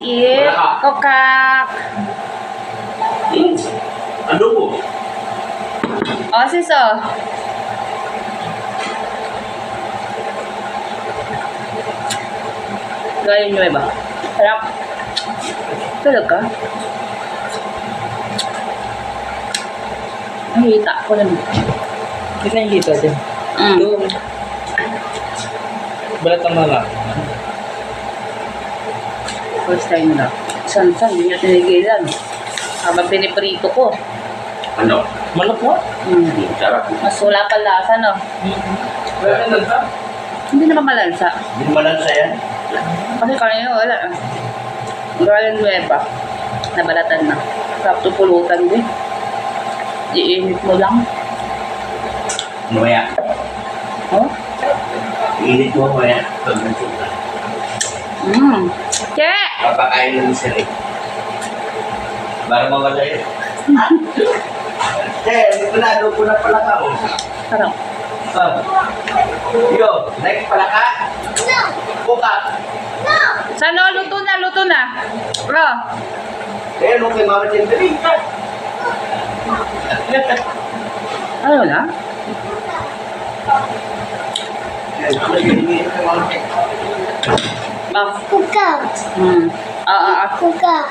Eat, kokak. Ano mo? Oh, sis, oh. Gaya nyo ba? Sarap. Tulog ka? Nakita ko lang. Hindi na hita din. Doon. Balat ang mga. First time na. San-san, hindi niya tinigilan. Habang piniprito ko. Ano? Manok mo? Sarap. Mas wala pa lasa, no? Wala na ba? Hindi naman malansa. Hindi mo lang yan. Kasi kanina wala. Galing nueva. Nabalatan na. Sarap to pulutan din. Iinit mo lang. Mamaya. Oh? Init mo mamaya. Pag nagsuka. Che! Papakain ng isa rin. Para mawala yun. Ano ko na pala ka. Sarap. Yo, next pala ka. Buka. Saan o? Luto na, luto na. Bro. Nung kay Mama Chendri. Ano na? Cookout. Cookout.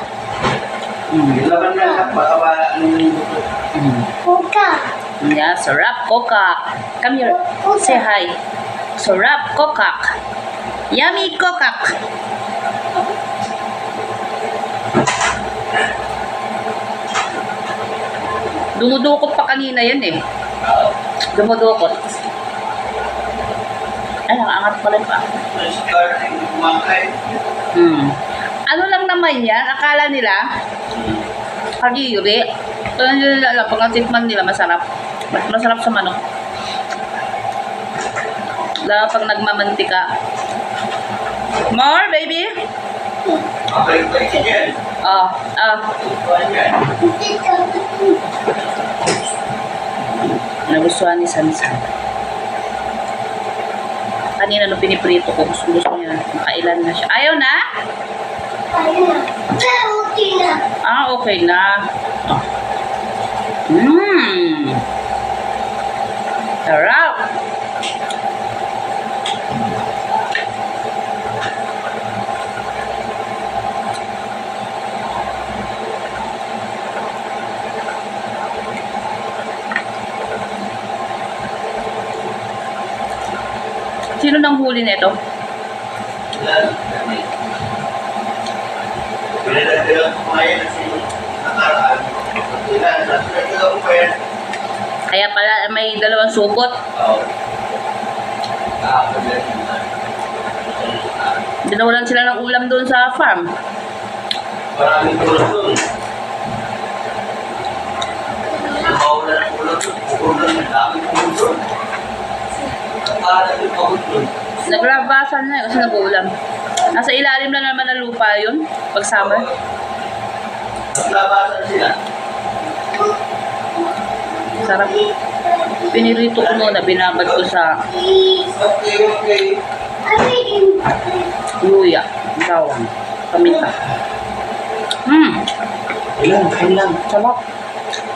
Laban na lang. Baka ba Cookout. Yeah, sarap kokak. Come here. Say hi. Sarap kokak. Yummy kokak. Dumudukot pa kanina yan eh. Dumudukot. Ay, nakaangat pa rin pa. Ano lang naman yan? Akala nila, kagiri. Ito na nila alam, pag natikman nila, masarap. Mas masarap sa manok. Lalo pag nagmamantika. More, baby? Okay, okay, yan. Nagustuhan ni Sansan. Kanina nung piniprito ko, gusto niya. Makailan na siya. Ayaw na? Okay na. Okay na. Sarap. Sino nang huli nito? Kaya pala may dalawang supot. Binawalan sila ng ulam doon sa farm. Maraming tulos doon. Mawala ng ulam doon. Ulam ng daming tulos doon. Naglabasan na kasi nag-uulam. Nasa ilalim na naman ng lupa yun, pag summer. Naglabasan sila. Sarap. Pinirito ko muna, binabad ko sa Okay. luya, bawang, paminta. Kain lang. Sarap.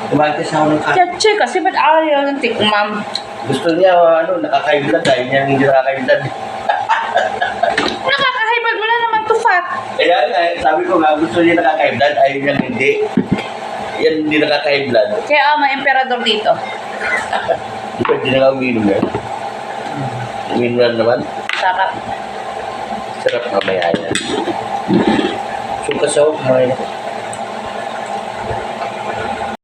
Kumakas ako ng kain. Che, kasi ba't ayaw ng tikmam? Gusto niya, nakakaiblad dahil niya hindi nakakaiblad. Nakakahibad mo na naman to fat. Kaya nga, sabi ko nga, gusto niya nakakaiblad, ayaw niya hindi. Yan hindi nakakaiblad. Kaya may emperador dito. Di ba hindi na uminom yan? Uminom na naman. Sarap. Sarap mamaya yan. Suka sa huwag, mamaya na.